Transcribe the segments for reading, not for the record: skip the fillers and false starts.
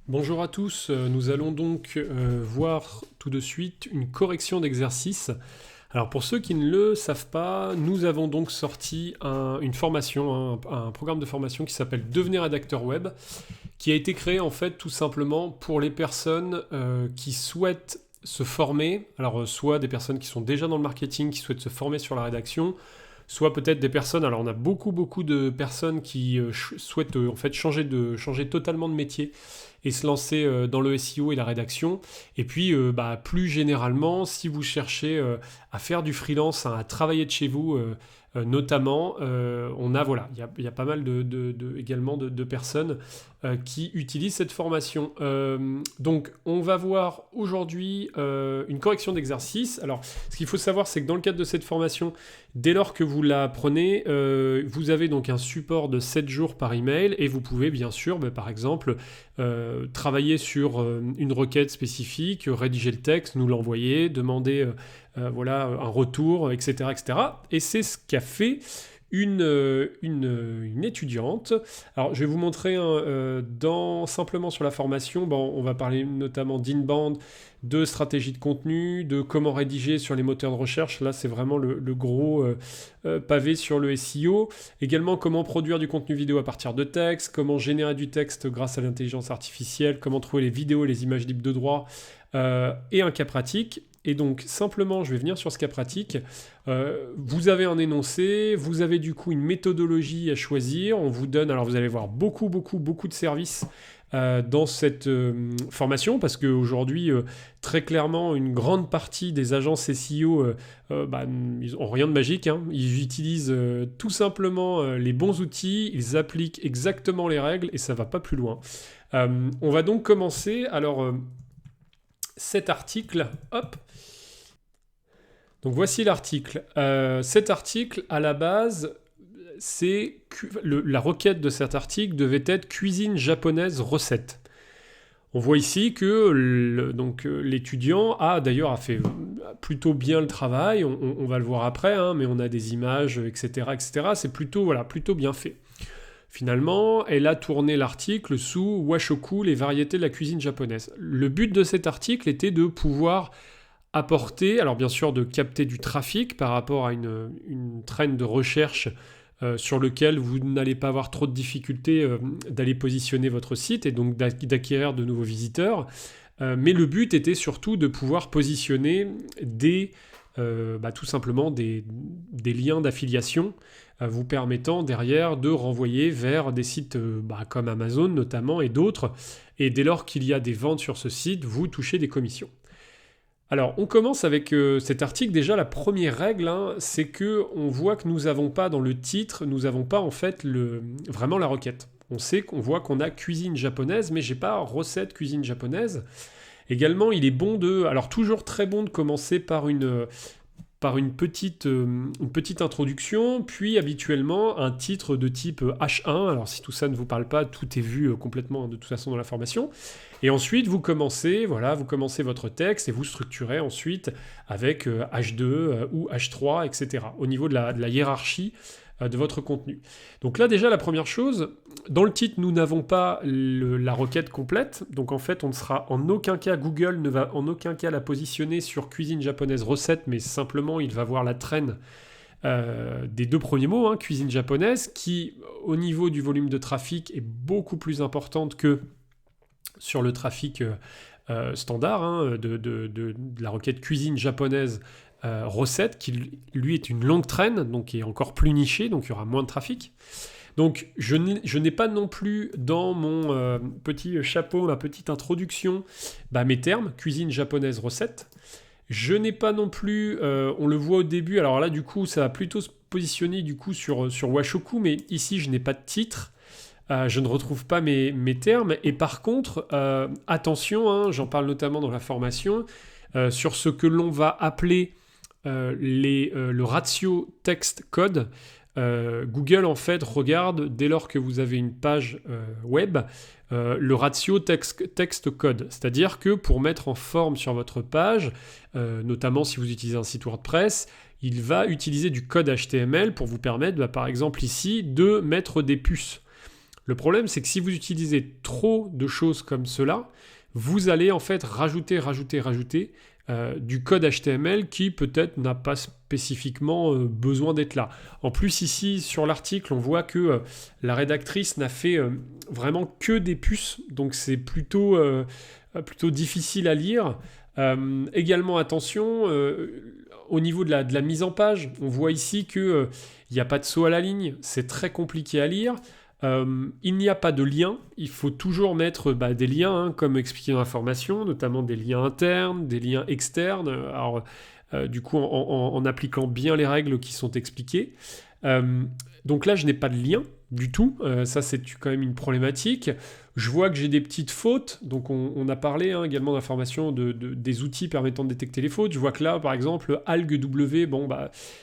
Bonjour à tous, nous allons donc voir tout de suite une correction d'exercice. Alors pour ceux qui ne le savent pas, nous avons donc sorti une formation, un programme de formation qui s'appelle Devenir rédacteur web, qui a été créé en fait tout simplement pour les personnes qui souhaitent se former, alors soit des personnes qui sont déjà dans le marketing, qui souhaitent se former sur la rédaction, soit peut-être des personnes, alors on a beaucoup de personnes qui souhaitent en fait changer totalement de métier et se lancer dans le SEO et la rédaction. Et puis plus généralement, si vous cherchez à faire du freelance, hein, à travailler de chez vous, notamment, on a voilà, il y a pas mal également de personnes qui utilisent cette formation. Donc on va voir aujourd'hui une correction d'exercice. Alors ce qu'il faut savoir, c'est que dans le cadre de cette formation, dès lors que vous la prenez, vous avez donc un support de 7 jours par email et vous pouvez bien sûr, par exemple, travailler sur une requête spécifique, rédiger le texte, nous l'envoyer, demander un retour, etc., etc. Et c'est ce qu'a fait une étudiante. Alors, je vais vous montrer simplement sur la formation, on va parler notamment d'inbound, de stratégie de contenu, de comment rédiger sur les moteurs de recherche. Là, c'est vraiment le gros pavé sur le SEO. Également, comment produire du contenu vidéo à partir de texte, comment générer du texte grâce à l'intelligence artificielle, comment trouver les vidéos et les images libres de droit, et un cas pratique. Et donc, simplement, je vais venir sur ce cas pratique. Vous avez un énoncé, vous avez du coup une méthodologie à choisir. On vous donne, alors vous allez voir beaucoup de services dans cette formation, parce qu'aujourd'hui, très clairement, une grande partie des agences SEO, ils n'ont rien de magique, hein. Ils utilisent tout simplement les bons outils, ils appliquent exactement les règles et ça ne va pas plus loin. On va donc commencer. Alors, cet article, hop. Donc voici l'article. Cet article, à la base, la requête de cet article devait être cuisine japonaise recette. On voit ici que l'étudiant a fait plutôt bien le travail. On va le voir après, hein, mais on a des images, etc., etc. C'est plutôt bien fait. Finalement, elle a tourné l'article sous Washoku, les variétés de la cuisine japonaise. Le but de cet article était de pouvoir apporter, alors bien sûr de capter du trafic par rapport à une trend de recherche sur lequel vous n'allez pas avoir trop de difficultés d'aller positionner votre site et donc d'acquérir de nouveaux visiteurs. Mais le but était surtout de pouvoir positionner tout simplement des liens d'affiliation vous permettant derrière de renvoyer vers des sites comme Amazon notamment et d'autres. Et dès lors qu'il y a des ventes sur ce site, vous touchez des commissions. Alors, on commence avec cet article. Déjà, la première règle, hein, c'est que on voit que nous n'avons pas dans le titre, nous n'avons pas en fait vraiment la requête. On voit qu'on a cuisine japonaise, mais j'ai pas recette cuisine japonaise. Également, il est bon alors toujours très bon de commencer par une petite introduction, puis habituellement un titre de type H1. Alors si tout ça ne vous parle pas, tout est vu complètement de toute façon dans la formation. Et ensuite, vous commencez votre texte et vous structurez ensuite avec H2 ou H3, etc. au niveau de la hiérarchie de votre contenu. Donc là déjà la première chose, dans le titre nous n'avons pas la requête complète, donc en fait on ne sera en aucun cas, Google ne va en aucun cas la positionner sur cuisine japonaise recette, mais simplement il va voir la traîne des deux premiers mots, hein, cuisine japonaise, qui au niveau du volume de trafic est beaucoup plus importante que sur le trafic standard, hein, de la requête cuisine japonaise recette, qui lui est une longue traîne, donc qui est encore plus niché, donc il y aura moins de trafic. Donc je n'ai pas non plus dans mon petit chapeau, ma petite introduction, mes termes, cuisine japonaise recette. Je n'ai pas non plus, on le voit au début, alors là du coup ça va plutôt se positionner du coup sur Washoku, mais ici je n'ai pas de titre. Je ne retrouve pas mes termes, et par contre, attention, hein, j'en parle notamment dans la formation, sur ce que l'on va appeler le ratio texte-code. Google en fait regarde, dès lors que vous avez une page web, le ratio texte-code. C'est-à-dire que pour mettre en forme sur votre page, notamment si vous utilisez un site WordPress, il va utiliser du code HTML pour vous permettre, par exemple ici, de mettre des puces. Le problème, c'est que si vous utilisez trop de choses comme cela, vous allez en fait rajouter du code HTML qui peut-être n'a pas spécifiquement besoin d'être là. En plus, ici, sur l'article, on voit que la rédactrice n'a fait vraiment que des puces, donc c'est plutôt difficile à lire. Également, attention, au niveau de la mise en page, on voit ici qu'il n'y a pas de saut à la ligne, c'est très compliqué à lire. Il n'y a pas de lien, il faut toujours mettre des liens, hein, comme expliqué dans la formation, notamment des liens internes, des liens externes, alors, du coup en appliquant bien les règles qui sont expliquées. Donc là, je n'ai pas de lien du tout, ça c'est quand même une problématique. Je vois que j'ai des petites fautes, donc on a parlé également d'informations des outils permettant de détecter les fautes. Je vois que là, par exemple, AlgW,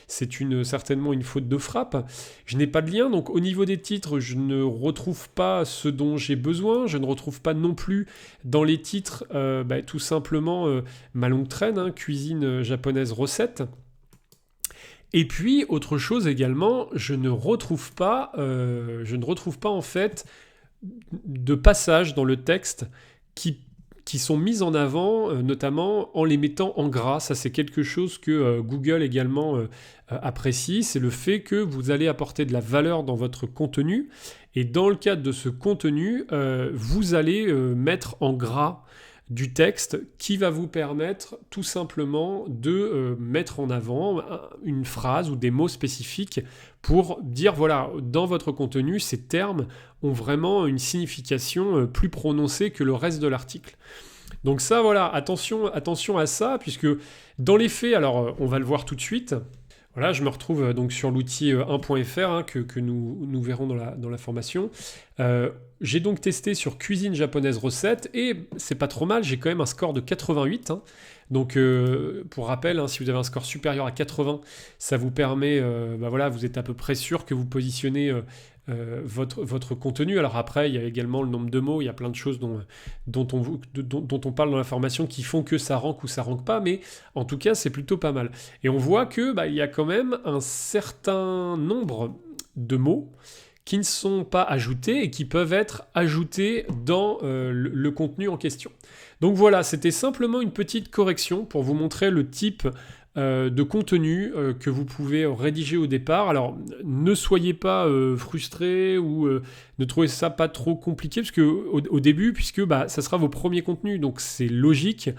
c'est certainement une faute de frappe. Je n'ai pas de lien, donc au niveau des titres, je ne retrouve pas ce dont j'ai besoin. Je ne retrouve pas non plus dans les titres, tout simplement, ma longue traîne, hein, cuisine japonaise recette. Et puis, autre chose également, je ne retrouve pas en fait de passages dans le texte qui sont mis en avant, notamment en les mettant en gras. Ça, c'est quelque chose que Google également apprécie, c'est le fait que vous allez apporter de la valeur dans votre contenu, et dans le cadre de ce contenu, vous allez mettre en gras du texte qui va vous permettre tout simplement de mettre en avant une phrase ou des mots spécifiques pour dire, voilà, dans votre contenu, ces termes ont vraiment une signification plus prononcée que le reste de l'article. Donc ça, voilà, attention à ça, puisque dans les faits, alors on va le voir tout de suite. Voilà, je me retrouve donc sur l'outil 1.fr, hein, que nous verrons dans la formation. J'ai donc testé sur cuisine japonaise recette et c'est pas trop mal, j'ai quand même un score de 88. Hein. Donc pour rappel, hein, si vous avez un score supérieur à 80, ça vous permet, vous êtes à peu près sûr que vous positionnez votre contenu. Alors après, il y a également le nombre de mots, il y a plein de choses dont on parle dans la formation qui font que ça rank ou ça rank pas, mais en tout cas, c'est plutôt pas mal. Et on voit que il y a quand même un certain nombre de mots qui ne sont pas ajoutés et qui peuvent être ajoutés dans le contenu en question. Donc voilà, c'était simplement une petite correction pour vous montrer le type de contenu que vous pouvez rédiger au départ. Alors ne soyez pas frustrés ou ne trouvez ça pas trop compliqué parce que au début, puisque ça sera vos premiers contenus, donc c'est logique.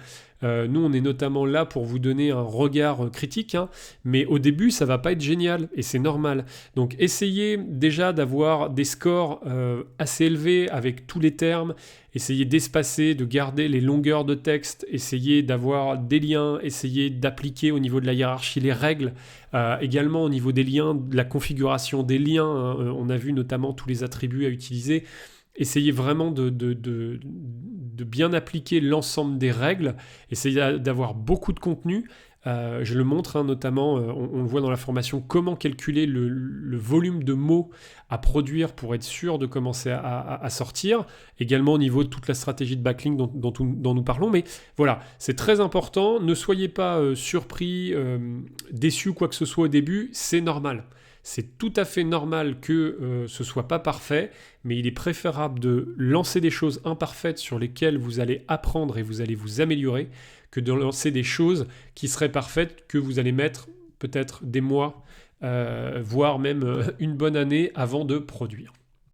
Nous, on est notamment là pour vous donner un regard critique, hein, mais au début, ça va pas être génial et c'est normal. Donc, essayez déjà d'avoir des scores assez élevés avec tous les termes. Essayez d'espacer, de garder les longueurs de texte. Essayez d'avoir des liens. Essayez d'appliquer au niveau de la hiérarchie les règles. Également au niveau des liens, de la configuration des liens. Hein, on a vu notamment tous les attributs à utiliser. Essayez vraiment de bien appliquer l'ensemble des règles. Essayez d'avoir beaucoup de contenu. Je le montre, hein, notamment, on le voit dans la formation, comment calculer le volume de mots à produire pour être sûr de commencer à sortir. Également au niveau de toute la stratégie de backlink dont nous parlons. Mais voilà, c'est très important. Ne soyez pas surpris, déçus ou quoi que ce soit au début. C'est normal. C'est tout à fait normal que ce ne soit pas parfait, mais il est préférable de lancer des choses imparfaites sur lesquelles vous allez apprendre et vous allez vous améliorer que de lancer des choses qui seraient parfaites que vous allez mettre peut-être des mois, voire même une bonne année avant de produire.